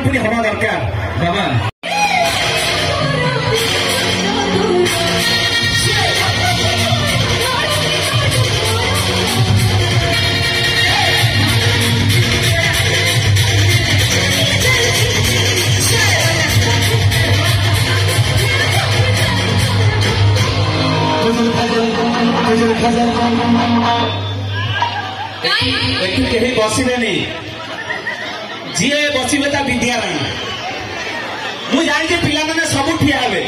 respond पुणी हवा दरकार बाबा कहीं बसवे नहीं जी बसवे विद्या राणी मुझे जानी पिला मैंने सब ठिया हे